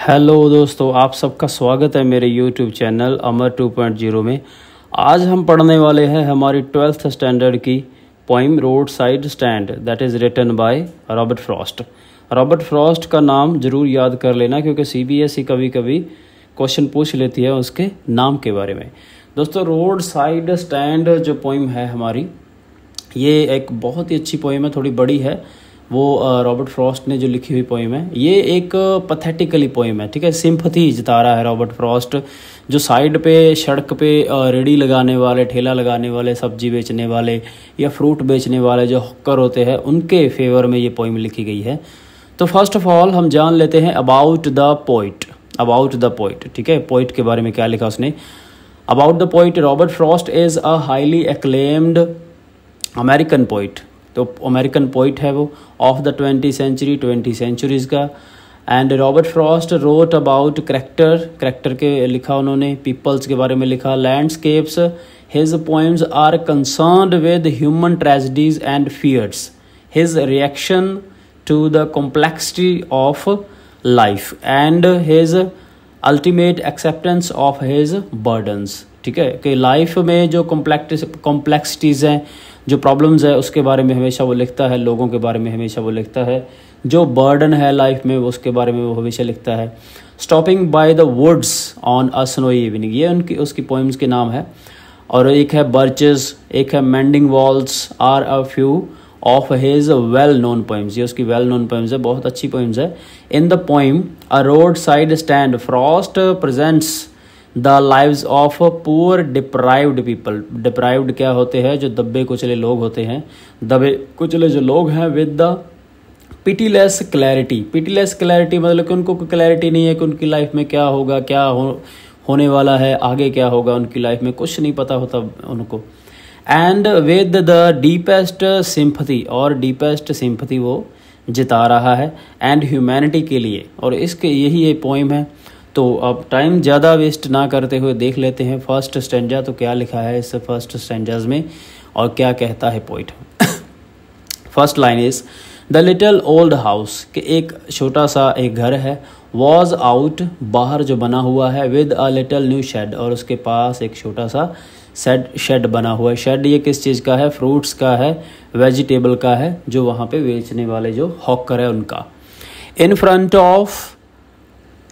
Hello दोस्तों, आप सबका स्वागत है मेरे यूट्यूब चैनल अमर 2.0 में। आज हम पढ़ने वाले हैं हमारी 12th स्टैंडर्ड की poem road side stand that is written by Robert Frost. Robert Frost का नाम ज़रूर याद कर लेना क्योंकि CBSE कभी कभी क्वेश्चन पूछ लेती है उसके नाम के बारे में। दोस्तों, रोड साइड स्टैंड जो पोइम है हमारी, ये एक बहुत ही अच्छी पोइम है, थोड़ी बड़ी है। वो रॉबर्ट फ्रॉस्ट ने जो लिखी हुई पोइम है, ये एक पैथेटिकली पोइम है, ठीक है। सिंपथी जता रहा है रॉबर्ट फ्रॉस्ट, जो साइड पे सड़क पे रेडी लगाने वाले, ठेला लगाने वाले, सब्जी बेचने वाले या फ्रूट बेचने वाले जो हॉकर होते हैं, उनके फेवर में ये पोइम लिखी गई है। तो फर्स्ट ऑफ ऑल हम जान लेते हैं अबाउट द पोइट, ठीक है। पोइट के बारे में क्या लिखा उसने। About the poet, Robert Frost is a highly acclaimed American poet. तो अमेरिकन पोइट है वो, ऑफ द 20 सेंचुरीज़ का। And Robert Frost wrote about character के लिखा उन्होंने, पीपल्स के बारे में लिखा, landscapes. His poems are concerned with human tragedies and fears, his reaction to the complexity of life and his ultimate acceptance of his burdens, ठीक है। कि लाइफ में जो कॉम्प्लेक्सिटीज़ हैं, जो प्रॉब्लम्स है, उसके बारे में हमेशा वो लिखता है, लोगों के बारे में हमेशा वो लिखता है, जो बर्डन है लाइफ में उसके बारे में वो हमेशा लिखता है। Stopping by the woods on a snowy evening, ये उसकी पोइम्स के नाम है। और एक है बर्चेस, एक है mending walls are a few of his well known poems. ये उसकी वेल नोन पोइम्स है, बहुत अच्छी पोइम्स है। In the poem a road side stand, Frost presents the lives of poor deprived people. Deprived क्या होते हैं? जो दबे कुचले लोग होते हैं, दबे कुचले जो लोग हैं, with the pitiless clarity. Pitiless clarity मतलब कि उनको कोई क्लैरिटी नहीं है कि उनकी लाइफ में क्या होगा, क्या होने वाला है, आगे क्या होगा, उनकी लाइफ में कुछ नहीं पता होता उनको। And with the deepest sympathy, और डीपेस्ट सिंपथी वो जिता रहा है एंड ह्यूमैनिटी के लिए। और इसके यही ये पोइम है। तो अब टाइम ज़्यादा वेस्ट ना करते हुए देख लेते हैं फर्स्ट स्टैंजा, तो क्या लिखा है इस फर्स्ट स्टैंजाज में और क्या कहता है poet. First line is the little old house, कि एक छोटा सा एक घर है, वॉज आउट, बाहर जो बना हुआ है, with a little new shed, और उसके पास एक छोटा सा शेड बना हुआ है। शेड ये किस चीज़ का है? फ्रूट्स का है, वेजिटेबल का है, जो वहाँ पे बेचने वाले जो हॉकर है उनका।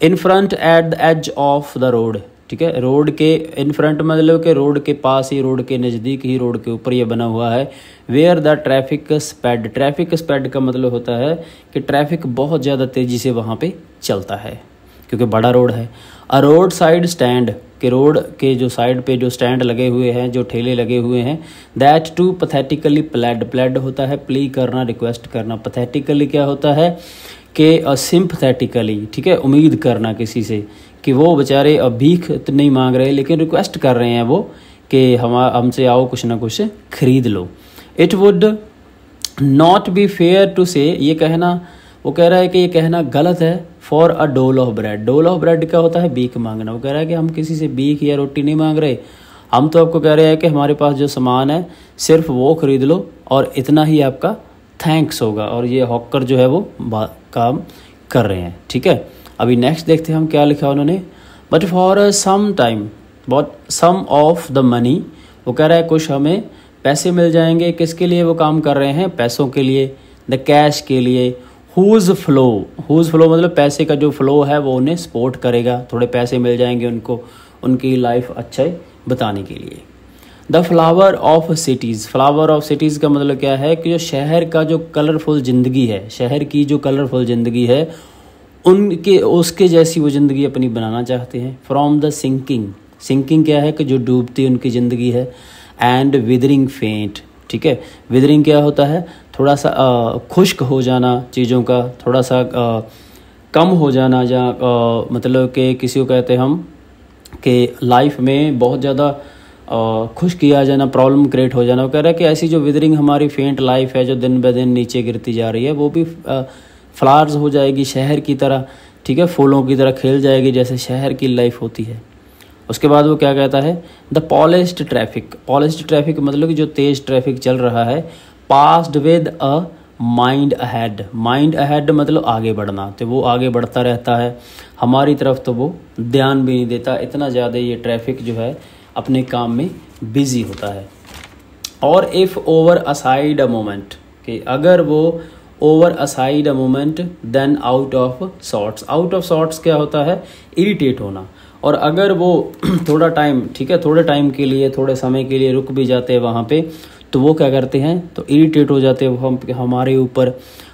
In front at the edge of the road, ठीक है। रोड के इन फ्रंट मतलब कि रोड के पास ही, रोड के नज़दीक ही, रोड के ऊपर ये बना हुआ है। Where the traffic sped, traffic sped का मतलब होता है कि ट्रैफिक बहुत ज़्यादा तेज़ी से वहाँ पे चलता है क्योंकि बड़ा रोड है। अ रोड साइड स्टैंड, के रोड के जो साइड पे जो स्टैंड लगे हुए हैं, जो ठेले लगे हुए हैं। दैट टू पैथेटिकली प्लेड होता है प्ली करना, रिक्वेस्ट करना। पैथेटिकली क्या होता है कि सिंपथेटिकली, ठीक है, उम्मीद करना किसी से कि वो बेचारे अब भीख तो नहीं मांग रहे लेकिन रिक्वेस्ट कर रहे हैं वो कि हमसे आओ कुछ ना कुछ खरीद लो। It would not be fair to say, ये कहना, वो कह रहा है कि ये कहना गलत है, फॉर अ डोल ऑफ ब्रेड। डोल ऑफ ब्रेड क्या होता है? भीख मांगना। वो कह रहा है कि हम किसी से भीख या रोटी नहीं मांग रहे, हम तो आपको कह रहे हैं कि हमारे पास जो सामान है सिर्फ वो खरीद लो और इतना ही आपका थैंक्स होगा। और ये हॉकर जो है वो काम कर रहे हैं, ठीक है। अभी नेक्स्ट देखते हैं हम क्या लिखा उन्होंने। But for some time, but some of the money, वो कह रहा है कुछ हमें पैसे मिल जाएंगे। किसके लिए वो काम कर रहे हैं? पैसों के लिए, द कैश के लिए। हुज फ्लो मतलब पैसे का जो फ्लो है वो उन्हें सपोर्ट करेगा, थोड़े पैसे मिल जाएंगे उनको उनकी लाइफ अच्छे बताने के लिए। The flower of cities, flower of cities का मतलब क्या है कि जो शहर का जो कलरफुल ज़िंदगी है, शहर की जो कलरफुल ज़िंदगी है, उसके जैसी वो ज़िंदगी अपनी बनाना चाहते हैं। फ्रॉम द सिंकिंग क्या है कि जो डूबती उनकी ज़िंदगी है। एंड विदरिंग फेंट, ठीक है। विदरिंग क्या होता है? थोड़ा सा खुश्क हो जाना चीज़ों का, थोड़ा सा कम हो जाना, या मतलब कि किसी को कहते हैं हम कि लाइफ में बहुत ज़्यादा खुश किया जाना, प्रॉब्लम क्रिएट हो जाना। वो कह रहा है कि ऐसी जो विदरिंग हमारी फेंट लाइफ है, जो दिन ब दिन नीचे गिरती जा रही है, वो भी फ्लावर्स हो जाएगी शहर की तरह, ठीक है, फूलों की तरह खिल जाएगी जैसे शहर की लाइफ होती है। उसके बाद वो क्या कहता है? द पॉलिश्ड ट्रैफिक मतलब कि जो तेज़ ट्रैफिक चल रहा है, passed with a mind ahead. Mind ahead मतलब आगे बढ़ना, तो वो आगे बढ़ता रहता है, हमारी तरफ तो वो ध्यान भी नहीं देता, इतना ज़्यादा ये ट्रैफिक जो है अपने काम में बिजी होता है। और if over aside a moment, कि अगर वो over aside a moment then out of sorts. Out of sorts क्या होता है? इरिटेट होना। और अगर वो थोड़ा टाइम, ठीक है, थोड़े टाइम के लिए, थोड़े समय के लिए रुक भी जाते हैं वहाँ पे, तो वो क्या करते हैं, तो इरिटेट हो जाते हैं वो हमारे ऊपर,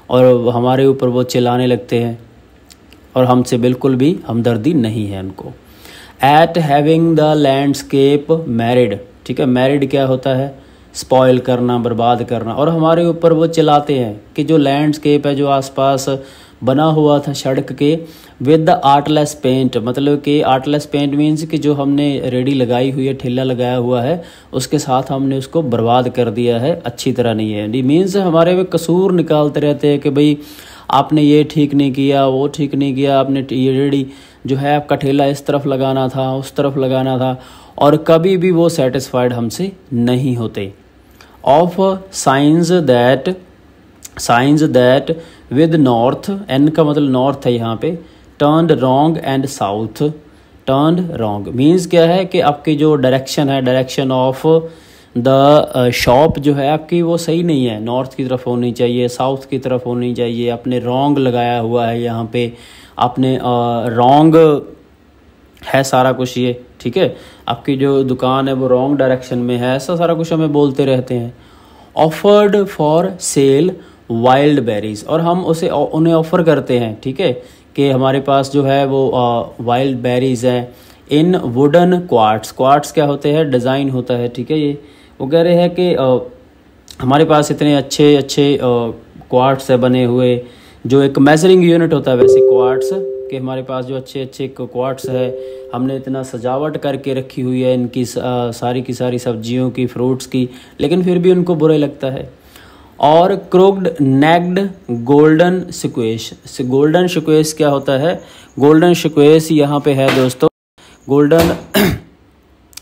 और हमारे ऊपर वो चिल्लाने लगते हैं, और हमसे बिल्कुल भी हमदर्दी नहीं है उनको। Eight having the landscape married, ठीक है, मैरिड क्या होता है? स्पॉइल करना, बर्बाद करना। और हमारे ऊपर वो चिल्लाते हैं कि जो लैंडस्केप है, जो आसपास बना हुआ था सड़क के, विद द आर्टलेस पेंट, मतलब कि आर्टलेस पेंट मीन्स कि जो हमने रेडी लगाई हुई है, ठेला लगाया हुआ है, उसके साथ हमने उसको बर्बाद कर दिया है, अच्छी तरह नहीं है। डी मीन्स हमारे में कसूर निकालते रहते हैं कि भाई आपने ये ठीक नहीं किया, वो ठीक नहीं किया, आपने ये रेडी जो है आपका ठेला इस तरफ लगाना था, उस तरफ लगाना था, और कभी भी वो सेटिस्फाइड हमसे नहीं होते। Of science that with north, N का मतलब नॉर्थ है यहाँ पे, turned wrong and south, turned wrong means क्या है कि आपकी जो डायरेक्शन है, डायरेक्शन ऑफ द शॉप जो है आपकी, वो सही नहीं है, नॉर्थ की तरफ होनी चाहिए, साउथ की तरफ होनी चाहिए, आपने रॉन्ग लगाया हुआ है यहाँ पे, आपने रॉन्ग है सारा कुछ ये, ठीक है, आपकी जो दुकान है वो रॉन्ग डायरेक्शन में है, ऐसा सारा कुछ हमें बोलते रहते हैं। Offered for sale wild berries, और हम उन्हें ऑफ़र करते हैं, ठीक है, कि हमारे पास जो है वो वाइल्ड बेरीज हैं इन वुडन क्वार्ट्स। क्वार्ट्स क्या होते हैं? डिज़ाइन होता है, ठीक है। ये वो कह रहे हैं कि हमारे पास इतने अच्छे अच्छे क्वार्ट्स है बने हुए, जो एक मेजरिंग यूनिट होता है वैसे क्वार्ट्स, कि हमारे पास जो अच्छे अच्छे क्वार्ट्स है, हमने इतना सजावट करके रखी हुई है इनकी सारी की सारी सब्जियों की, फ्रूट्स की, लेकिन फिर भी उनको बुरा लगता है। और क्रोक्ड नेक्ड गोल्डन सिक्वेश। गोल्डन सिक्वेश क्या होता है? गोल्डन सिक्वेश यहाँ पे है दोस्तों, गोल्डन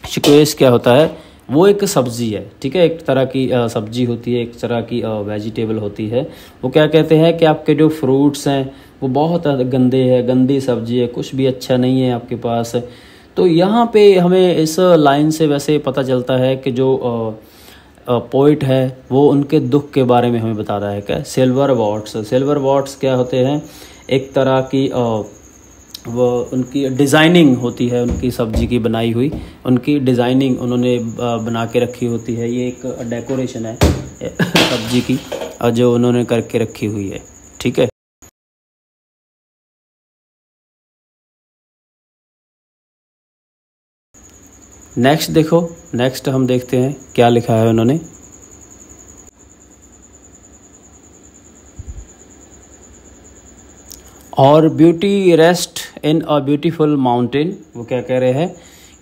सिक्वेश क्या होता है? वो एक सब्ज़ी है, ठीक है, एक तरह की सब्ज़ी होती है, एक तरह की वेजिटेबल होती है। वो क्या कहते हैं कि आपके जो फ्रूट्स हैं वो बहुत गंदे हैं, गंदी सब्ज़ी है, कुछ भी अच्छा नहीं है आपके पास। तो यहाँ पे हमें इस लाइन से वैसे पता चलता है कि जो पोइट है वो उनके दुख के बारे में हमें बता रहा है। क्या? Silver watts. सिल्वर वॉट्स क्या होते हैं? एक तरह की वो उनकी डिज़ाइनिंग होती है, उनकी सब्जी की बनाई हुई, उनकी डिज़ाइनिंग उन्होंने बना के रखी होती है। ये एक डेकोरेशन है सब्जी की जो उन्होंने करके रखी हुई है, ठीक है। नेक्स्ट देखो, नेक्स्ट हम देखते हैं क्या लिखा है उन्होंने। और beauty rest in a beautiful mountain. वो क्या कह रहे हैं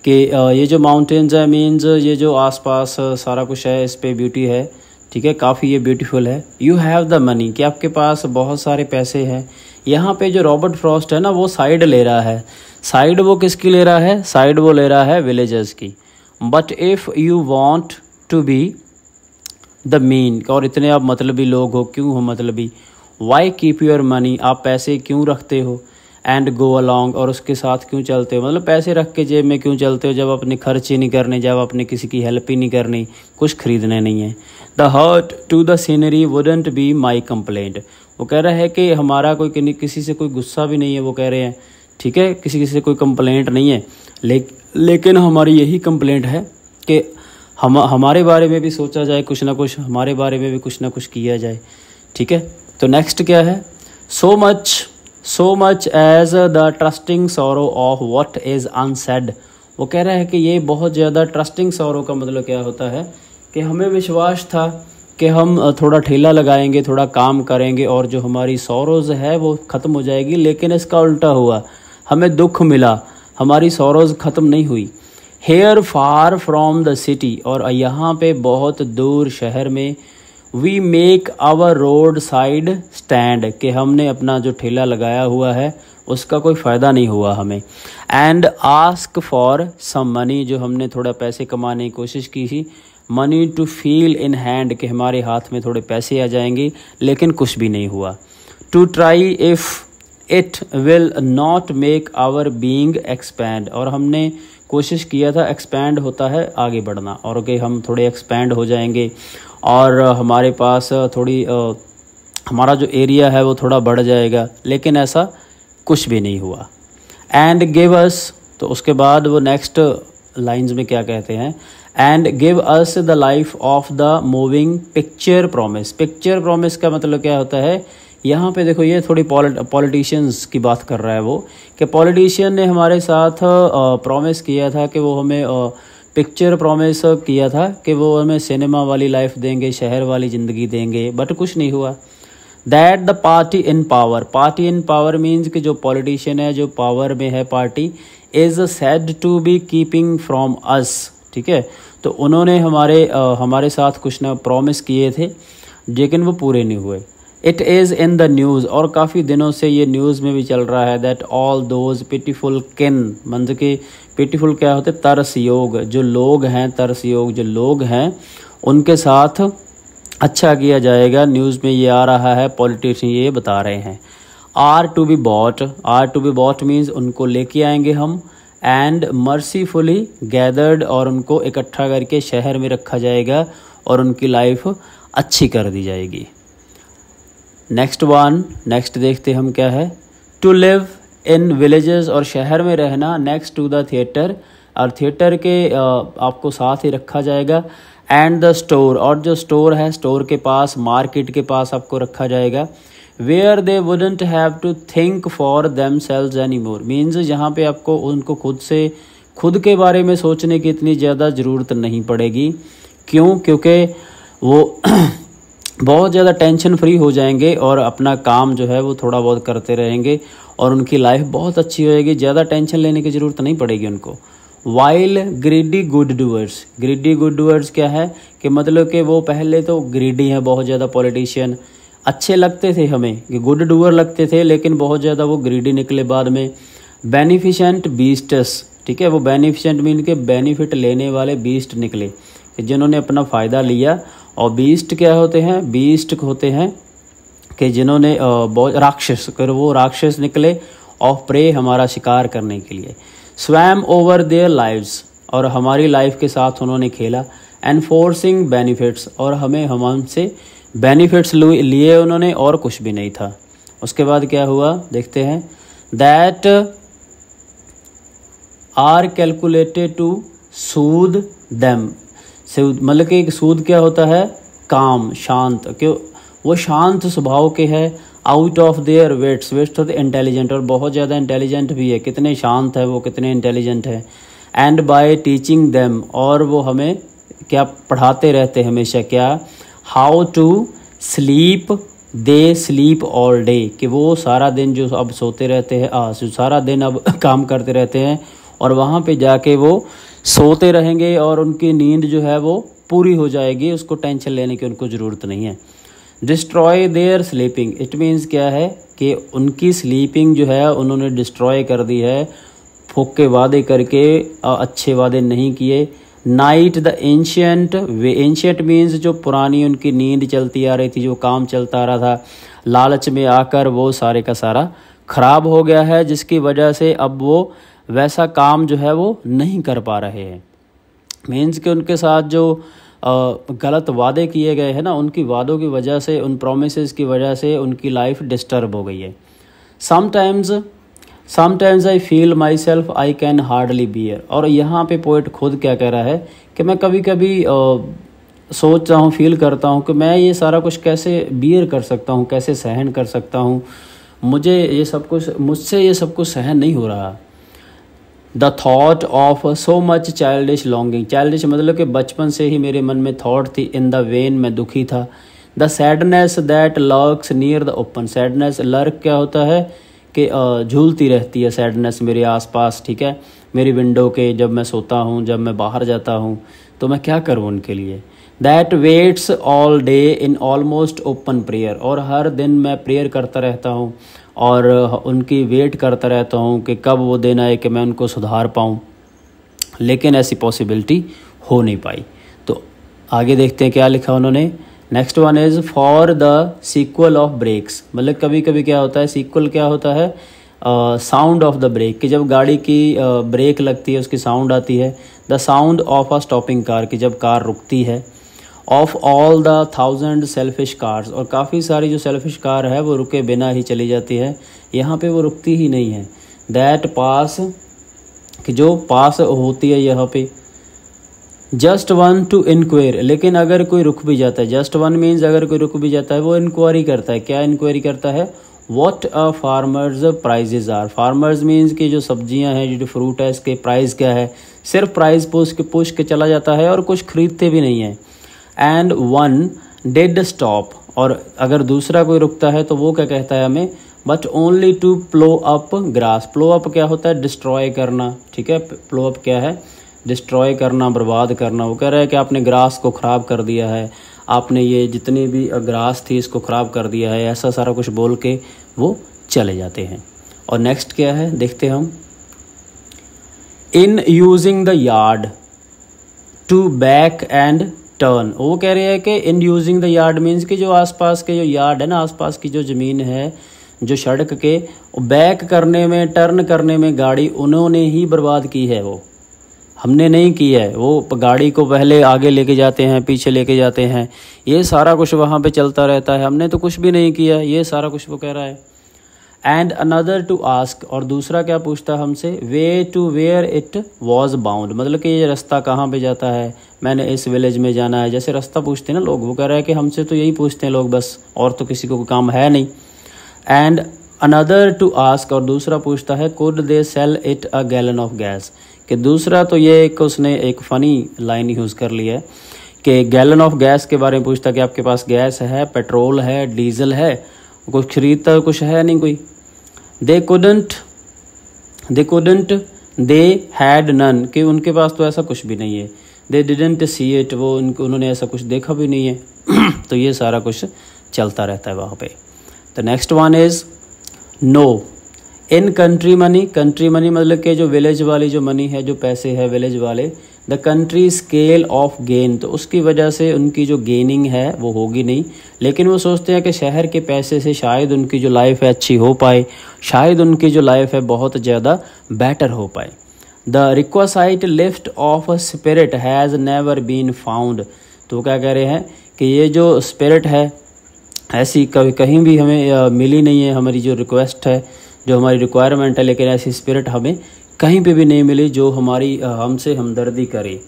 कि ये जो माउंटेन्स है मीन्स ये जो आसपास सारा कुछ है इस पे ब्यूटी है, ठीक है, काफ़ी ये ब्यूटीफुल है। यू हैव द मनी, कि आपके पास बहुत सारे पैसे हैं। यहाँ पे जो रॉबर्ट फ्रॉस्ट है ना वो साइड ले रहा है। साइड वो किसकी ले रहा है? साइड वो ले रहा है विलेजर्स की। But if you want to be the mean, और इतने आप मतलबी लोग हो, क्यों हो मतलबी? वाई कीप योर मनी, आप पैसे क्यों रखते हो? एंड गो अलॉन्ग, और उसके साथ क्यों चलते हो? मतलब पैसे रख के जेब में क्यों चलते हो जब अपने खर्च ही नहीं करने, जब अपने किसी की हेल्प ही नहीं करनी, कुछ खरीदने नहीं है। The hurt to the scenery wouldn't be my complaint. वो कह रहा है कि हमारा कोई किसी से कोई गुस्सा भी नहीं है, वो कह रहे हैं, ठीक है, किसी से कोई कंप्लेंट नहीं है, लेकिन हमारी यही कंप्लेंट है कि हमारे बारे में भी सोचा जाए, कुछ ना कुछ हमारे बारे में भी कुछ ना कुछ किया जाए, ठीक है। तो नेक्स्ट क्या है? So much as the trusting sorrow of what is unsaid. वो कह रहा है कि ये बहुत ज़्यादा, ट्रस्टिंग सॉरो का मतलब क्या होता है कि हमें विश्वास था कि हम थोड़ा ठेला लगाएंगे, थोड़ा काम करेंगे और जो हमारी सॉरोज़ है वो ख़त्म हो जाएगी, लेकिन इसका उल्टा हुआ, हमें दुख मिला, हमारी सॉरोज़ ख़त्म नहीं हुई। Here far from the city, और यहाँ पे बहुत दूर शहर में, we make our road side stand, कि हमने अपना जो ठेला लगाया हुआ है उसका कोई फ़ायदा नहीं हुआ हमें। And ask for some money, जो हमने थोड़ा पैसे कमाने की कोशिश की थी, money to feel in hand, कि हमारे हाथ में थोड़े पैसे आ जाएंगे, लेकिन कुछ भी नहीं हुआ। To try if it will not make our being expand, और हमने कोशिश किया था, एक्सपैंड होता है आगे बढ़ना, और कि हम थोड़े एक्सपैंड हो जाएंगे और हमारे पास थोड़ी हमारा जो एरिया है वो थोड़ा बढ़ जाएगा, लेकिन ऐसा कुछ भी नहीं हुआ। एंड गिव अस, तो उसके बाद वो नेक्स्ट लाइंस में क्या कहते हैं, and give us the life of the moving picture promise. Picture promise का मतलब क्या होता है, यहाँ पे देखो ये थोड़ी पॉलिटिशियंस की बात कर रहा है वो, कि पॉलिटिशियन ने हमारे साथ प्रॉमिस किया था कि वो हमें पिक्चर प्रॉमिस किया था कि वो हमें सिनेमा वाली लाइफ देंगे, शहर वाली ज़िंदगी देंगे, बट कुछ नहीं हुआ। That the party in power, party in power means कि जो पॉलिटिशियन है, जो पावर में है party, is said to be keeping from us, ठीक है। तो उन्होंने हमारे साथ कुछ ना प्रॉमिस किए थे, लेकिन वो पूरे नहीं हुए। It is in the news, और काफ़ी दिनों से ये न्यूज़ में भी चल रहा है, दैट ऑल दोज पिटीफुल किन, मतलब कि पिटीफुल क्या होते, तरस योग, जो लोग हैं, तरस योग जो लोग हैं उनके साथ अच्छा किया जाएगा। न्यूज़ में ये आ रहा है, पॉलिटिशियन ये बता रहे हैं। Are to be bought, are to be bought means उनको लेके आएंगे हम, एंड मर्सीफुली गैदर्ड, और उनको इकट्ठा करके शहर में रखा जाएगा और उनकी लाइफ अच्छी कर दी जाएगी। नेक्स्ट देखते हम क्या है, टू लिव इन विलेजेस, और शहर में रहना, नेक्स्ट टू द थिएटर, और थिएटर के आपको साथ ही रखा जाएगा। एंड द स्टोर, और जो स्टोर है, स्टोर के पास, मार्केट के पास आपको रखा जाएगा। Where they wouldn't have to think for themselves any more, means जहाँ पे आपको उनको खुद के बारे में सोचने की इतनी ज़्यादा ज़रूरत नहीं पड़ेगी। क्यों? क्योंकि वो बहुत ज़्यादा टेंशन फ्री हो जाएंगे और अपना काम जो है वो थोड़ा बहुत करते रहेंगे और उनकी लाइफ बहुत अच्छी होएगी, ज़्यादा टेंशन लेने की ज़रूरत नहीं पड़ेगी उनको। While greedy good doers, greedy good doers क्या है कि मतलब कि वो पहले तो ग्रीडी हैं बहुत ज़्यादा, पॉलिटिशियन अच्छे लगते थे हमें कि गुड डूअर लगते थे, लेकिन बहुत ज़्यादा वो ग्रीडी निकले बाद में। बेनिफिशेंट बीस्टस, ठीक है, वो बेनिफिशेंट मीन के बेनिफिट लेने वाले बीस्ट निकले, कि जिन्होंने अपना फ़ायदा लिया। और बीस्ट क्या होते हैं, बीस्ट होते हैं कि जिन्होंने बहुत राक्षस कर, वो राक्षस निकले ऑफ प्रे, हमारा शिकार करने के लिए। स्वैम ओवर देयर लाइव्स, और हमारी लाइफ के साथ उन्होंने खेला। एनफोर्सिंग बेनिफिट्स, और हमसे बेनिफिट्स लिए उन्होंने और कुछ भी नहीं था। उसके बाद क्या हुआ देखते हैं, that are calculated to soothe them, मतलब कि सूद क्या होता है, काम, शांत, क्यों वो शांत स्वभाव के हैं। Out of their wits, wits होते इंटेलिजेंट, और बहुत ज़्यादा इंटेलिजेंट भी है, कितने शांत है वो, कितने इंटेलिजेंट है। एंड बाय टीचिंग देम, और वो हमें क्या पढ़ाते रहते हमेशा, क्या, how to sleep, they sleep all day, कि वो सारा दिन जो अब सोते रहते हैं, सारा दिन अब काम करते रहते हैं और वहाँ पे जाके वो सोते रहेंगे और उनकी नींद जो है वो पूरी हो जाएगी, उसको टेंशन लेने की उनको ज़रूरत नहीं है। Destroy there sleeping, it means क्या है कि उनकी स्लीपिंग जो है उन्होंने डिस्ट्रॉय कर दी है, फोके वादे करके अच्छे वादे नहीं किए। Night the ancient, way ancient means जो पुरानी उनकी नींद चलती आ रही थी, जो काम चलता आ रहा था, लालच में आकर वो सारे का सारा खराब हो गया है, जिसकी वजह से अब वो वैसा काम जो है वो नहीं कर पा रहे हैं। मीन्स कि उनके साथ जो गलत वादे किए गए हैं ना, उनकी वादों की वजह से, उन प्रोमिसेस की वजह से उनकी लाइफ डिस्टर्ब हो गई है। Sometimes I feel my self I can hardly bear, और यहाँ पे पोइट खुद क्या कह रहा है कि मैं कभी कभी सोचता हूँ, फील करता हूँ कि मैं ये सारा कुछ कैसे बियर कर सकता हूँ, कैसे सहन कर सकता हूँ, मुझसे ये सब कुछ सहन नहीं हो रहा। The thought of so much childish longing, childish मतलब कि बचपन से ही मेरे मन में थॉट थी, इन द वेन मैं दुखी था। The sadness that lurks near the open, sadness lurk क्या होता है कि झूलती रहती है सैडनेस मेरे आसपास, ठीक है, मेरी विंडो के, जब मैं सोता हूँ, जब मैं बाहर जाता हूँ, तो मैं क्या करूँ उनके लिए। That waits all day in almost open prayer, और हर दिन मैं प्रेयर करता रहता हूँ और उनकी वेट करता रहता हूँ कि कब वो दिन आए कि मैं उनको सुधार पाऊँ, लेकिन ऐसी पॉसिबिलिटी हो नहीं पाई। तो आगे देखते हैं क्या लिखा उन्होंने। Next one is for the sequel of brakes, मतलब कभी कभी क्या होता है, सीक्वल क्या होता है, साउंड ऑफ द ब्रेक, कि जब गाड़ी की ब्रेक लगती है उसकी साउंड आती है। The sound of a stopping car, कि जब कार रुकती है। Of all the 1000 selfish cars, और काफ़ी सारी जो सेल्फिश कार है वो रुके बिना ही चली जाती है, यहाँ पे वो रुकती ही नहीं है। दैट पास, कि जो पास होती है यहाँ पे। जस्ट वन टू इंक्वायर, लेकिन अगर कोई रुक भी जाता है, जस्ट वन मीन्स अगर कोई रुक भी जाता है वो इंक्वायरी करता है। क्या इंक्वायरी करता है? What a farmers prices are. Farmers means की जो सब्जियां हैं, जो फ्रूट है, इसके प्राइस क्या है, सिर्फ प्राइस पूछ के चला जाता है और कुछ खरीदते भी नहीं है। एंड वन डिड स्टॉप, और अगर दूसरा कोई रुकता है तो वो क्या कहता है हमें, but only to plough up grass. Plough up क्या होता है? डिस्ट्रॉय करना, ठीक है। प्लो अप क्या है? डिस्ट्रॉय करना, बर्बाद करना। वो कह रहा है कि आपने ग्रास को ख़राब कर दिया है, आपने ये जितनी भी ग्रास थी इसको ख़राब कर दिया है, ऐसा सारा कुछ बोल के वो चले जाते हैं। और नेक्स्ट क्या है देखते हैं हम। In using the yard to back and turn, वो कह रहे हैं कि in using the yard means कि जो आसपास के जो यार्ड है ना, आसपास की जो ज़मीन है, जो सड़क के बैक करने में, टर्न करने में गाड़ी उन्होंने ही बर्बाद की है, वो हमने नहीं की है। वो गाड़ी को पहले आगे लेके जाते हैं, पीछे लेके जाते हैं, ये सारा कुछ वहाँ पे चलता रहता है, हमने तो कुछ भी नहीं किया, ये सारा कुछ वो कह रहा है। एंड अनदर टू आस्क, और दूसरा क्या पूछता है हमसे, way to where it was bound, मतलब कि ये रास्ता कहाँ पे जाता है, मैंने इस विलेज में जाना है, जैसे रास्ता पूछते हैं ना लोग, वो कह रहा है कि हमसे तो यही पूछते हैं लोग बस, और तो किसी को काम है नहीं। एंड अनदर टू आस्क, और दूसरा पूछता है, could they sell it a gallon of gas, कि दूसरा तो ये एक उसने एक फ़नी लाइन यूज़ कर ली है कि गैलन ऑफ गैस के बारे में पूछता कि आपके पास गैस है, पेट्रोल है, डीजल है, कुछ खरीदता कुछ है नहीं कोई। They couldn't they had none, कि उनके पास तो ऐसा कुछ भी नहीं है। दे डिडंट सी इट, वो उन्होंने ऐसा कुछ देखा भी नहीं है। तो ये सारा कुछ चलता रहता है वहाँ पे। तो next one is no. In country money, country money मतलब कि जो विलेज वाली जो मनी है, जो पैसे है विलेज वाले, the country scale of gain, तो उसकी वजह से उनकी जो गेनिंग है वो होगी नहीं, लेकिन वो सोचते हैं कि शहर के पैसे से शायद उनकी जो लाइफ है अच्छी हो पाए, शायद उनकी जो लाइफ है बहुत ज़्यादा बेटर हो पाए। The requisite lift of a spirit has never been found, तो क्या कह रहे हैं कि ये जो स्पिरिट है ऐसी कभी कहीं भी हमें मिली नहीं है, हमारी जो रिक्वेस्ट है, जो हमारी रिक्वायरमेंट है, लेकिन ऐसी स्पिरिट हमें कहीं पे भी नहीं मिली जो हमारी हमसे हमदर्दी करे।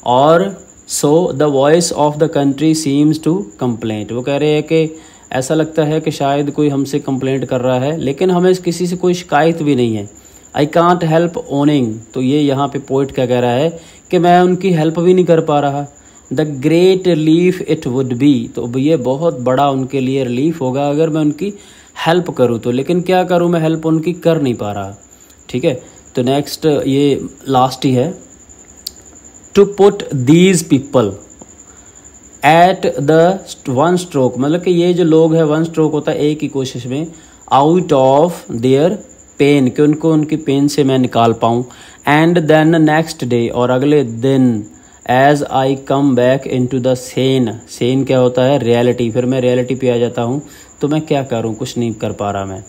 और so the voice of the country seems to complaint, वो कह रहे हैं कि ऐसा लगता है कि शायद कोई हमसे कंप्लेंट कर रहा है, लेकिन हमें किसी से कोई शिकायत भी नहीं है। आई कांट हेल्प ओनिंग, तो ये यहाँ पे पोइट क्या कह रहा है कि मैं उनकी हेल्प भी नहीं कर पा रहा। The great relief it would be, तो ये बहुत बड़ा उनके लिए रिलीफ होगा अगर मैं उनकी हेल्प करूँ तो, लेकिन क्या करूँ मैं, हेल्प उनकी कर नहीं पा रहा। ठीक है, तो नेक्स्ट ये लास्ट ही है। To put these people at the one stroke, मतलब कि ये जो लोग हैं, वन स्ट्रोक होता है एक ही कोशिश में, आउट ऑफ देयर पेन, कि उनको उनकी पेन से मैं निकाल पाऊँ। एंड देन नेक्स्ट डे, और अगले दिन, as I come back in to the sense, sense क्या होता है, रियलिटी, फिर मैं रियलिटी पे आ जाता हूँ, तो मैं क्या करूँ, कुछ नहीं कर पा रहा मैं।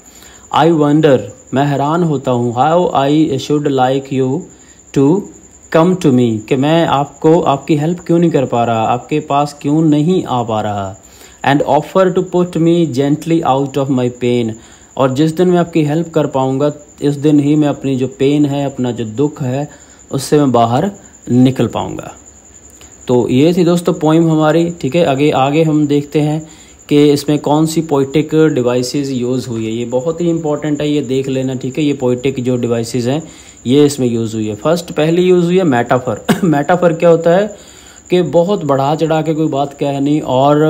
आई वंडर, मैं हैरान होता हूँ, how I should like you to come to me, कि मैं आपको आपकी हेल्प क्यों नहीं कर पा रहा, आपके पास क्यों नहीं आ पा रहा। And offer to put me gently out of my pain, और जिस दिन मैं आपकी हेल्प कर पाऊँगा इस दिन ही मैं अपनी जो पेन है, अपना जो दुख है, उससे मैं बाहर निकल पाऊँगा। तो ये थी दोस्तों पोइम हमारी। ठीक है, आगे हम देखते हैं कि इसमें कौन सी पोइटिक डिवाइसेस यूज़ हुई है। ये बहुत ही इंपॉर्टेंट है, ये देख लेना। ठीक है, ये पोइटिक जो डिवाइसेस हैं ये इसमें यूज़ हुई है। फर्स्ट पहली यूज़ हुई है मेटाफर। मेटाफर क्या होता है कि बहुत बढ़ा चढ़ा के कोई बात कहनी और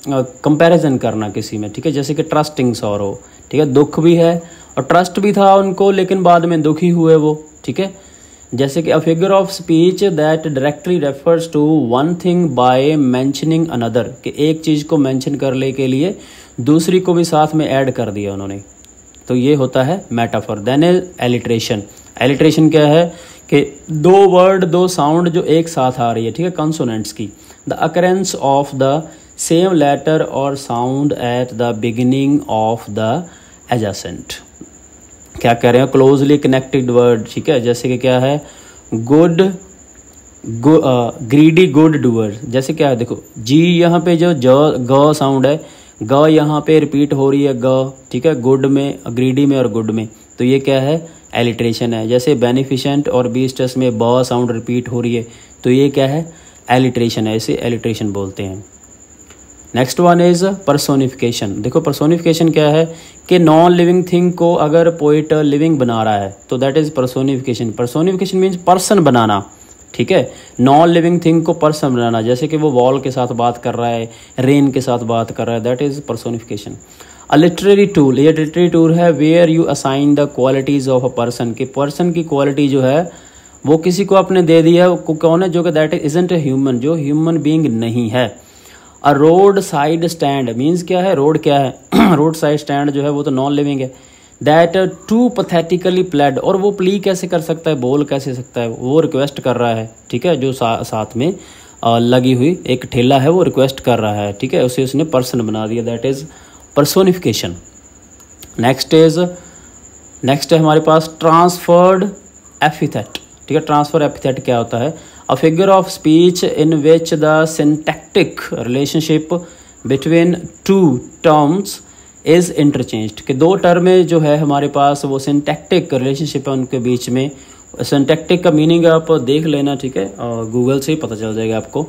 कंपैरिजन करना किसी में। ठीक है, जैसे कि ट्रस्टिंग सॉरो, ठीक है, दुख भी है और ट्रस्ट भी था उनको, लेकिन बाद में दुखी हुए वो। ठीक है, जैसे कि a figure of speech that directly refers to one thing by mentioning another, कि एक चीज़ को मेंशन करने के लिए दूसरी को भी साथ में ऐड कर दिया उन्होंने। तो ये होता है metaphor. Then is alliteration. Alliteration क्या है कि दो वर्ड दो साउंड जो एक साथ आ रही है, ठीक है, कंसोनेंट्स की, the occurrence of the same letter और sound at the beginning of the adjacent. क्या कह रहे हैं, क्लोजली कनेक्टेड वर्ड, ठीक है, जैसे कि क्या है, गुड, ग्रीडी गुड डूअर। जैसे क्या है, देखो जी यहाँ पे जो ग साउंड है, ग यहाँ पे रिपीट हो रही है ग, ठीक है, गुड में, ग्रीडी में और गुड में, तो ये क्या है, एलिट्रेशन है। जैसे बेनिफिशेंट और बीस्टस में ब साउंड रिपीट हो रही है, तो ये क्या है, एलिट्रेशन है, इसे एलिट्रेशन बोलते हैं। Next one is personification. देखो पर्सोनिफिकेशन क्या है कि नॉन लिविंग थिंग को अगर पोइट लिविंग बना रहा है तो that is personification. Personification means person बनाना, ठीक है, नॉन लिविंग थिंग को पर्सन बनाना। जैसे कि वो वॉल के साथ बात कर रहा है, रेन के साथ बात कर रहा है, that is personification. A literary tool, ये लिटरेरी टूल है where you assign the qualities of a person, कि पर्सन की क्वालिटी जो है वो किसी को आपने दे दी है, वो कौन है, जो कि दैट इजंट ए ह्यूमन, जो ह्यूमन बीइंग नहीं है। अ रोड साइड स्टैंड मीन्स क्या है, रोड क्या है रोड साइड स्टैंड जो है वो तो नॉन लिविंग है। दैट टू पैथेटिकली प्लेड, और वो प्ली कैसे कर सकता है, बोल कैसे सकता है, वो रिक्वेस्ट कर रहा है, ठीक है, जो साथ में लगी हुई एक ठेला है वो रिक्वेस्ट कर रहा है, ठीक है, उसे उसने पर्सन बना दिया, दैट इज पर्सोनिफिकेशन। नेक्स्ट है हमारे पास ट्रांसफर्ड एपिथेट, ठीक है। ट्रांसफर एपिथेट क्या होता है, a figure of speech in which the syntactic relationship between two terms is interchanged, कि दो टर्म में जो है हमारे पास वो सिंटैक्टिक रिलेशनशिप है उनके बीच में। सिंटैक्टिक का मीनिंग आप देख लेना, ठीक है, गूगल से ही पता चल जाएगा आपको।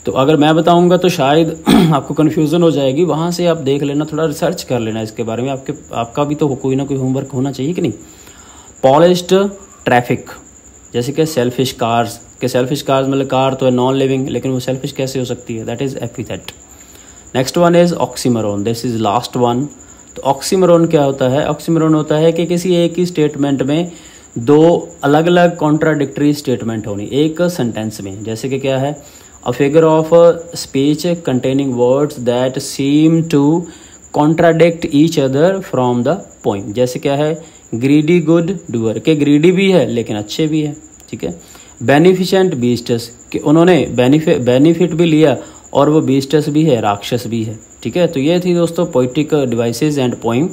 तो अगर मैं बताऊंगा तो शायद आपको कन्फ्यूज़न हो जाएगी, वहाँ से आप देख लेना, थोड़ा रिसर्च कर लेना इसके बारे में, आपका भी तो कोई ना कोई होमवर्क होना चाहिए कि नहीं। पॉलिश्ड ट्रैफिक, जैसे कि सेल्फिश कार्स, के सेल्फिश कार्स मतलब कार तो है नॉन लिविंग, लेकिन वो सेल्फिश कैसे हो सकती है, that is epithet. Next one is oxymoron, this is last one. तो ऑक्सीमोरोन क्या होता है, ऑक्सीमोरोन होता है कि किसी एक ही स्टेटमेंट में दो अलग अलग कॉन्ट्राडिक्टरी स्टेटमेंट होनी एक सेंटेंस में। जैसे कि क्या है, a figure of speech containing words that seem to contradict each other from the poem. जैसे क्या है, ग्रीडी गुड डूअर, के ग्रीडी भी है लेकिन अच्छे भी है, ठीक है। बेनिफिशेंट बीस्टस, कि उन्होंने बेनिफिट भी लिया और वो बीस्टस भी है, राक्षस भी है, ठीक है। तो ये थी दोस्तों poetic devices and poem.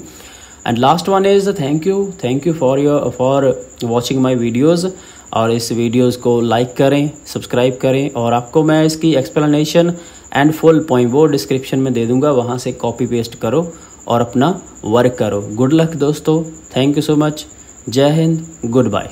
And last one is thank you for watching my videos. और इस वीडियोस को लाइक करें, सब्सक्राइब करें, और आपको मैं इसकी एक्सप्लेनेशन एंड फुल पोइम वो डिस्क्रिप्शन में दे दूंगा, वहाँ से कॉपी पेस्ट करो और अपना वर्क करो। गुड लक दोस्तों, थैंक यू सो मच, जय हिंद, गुड बाय।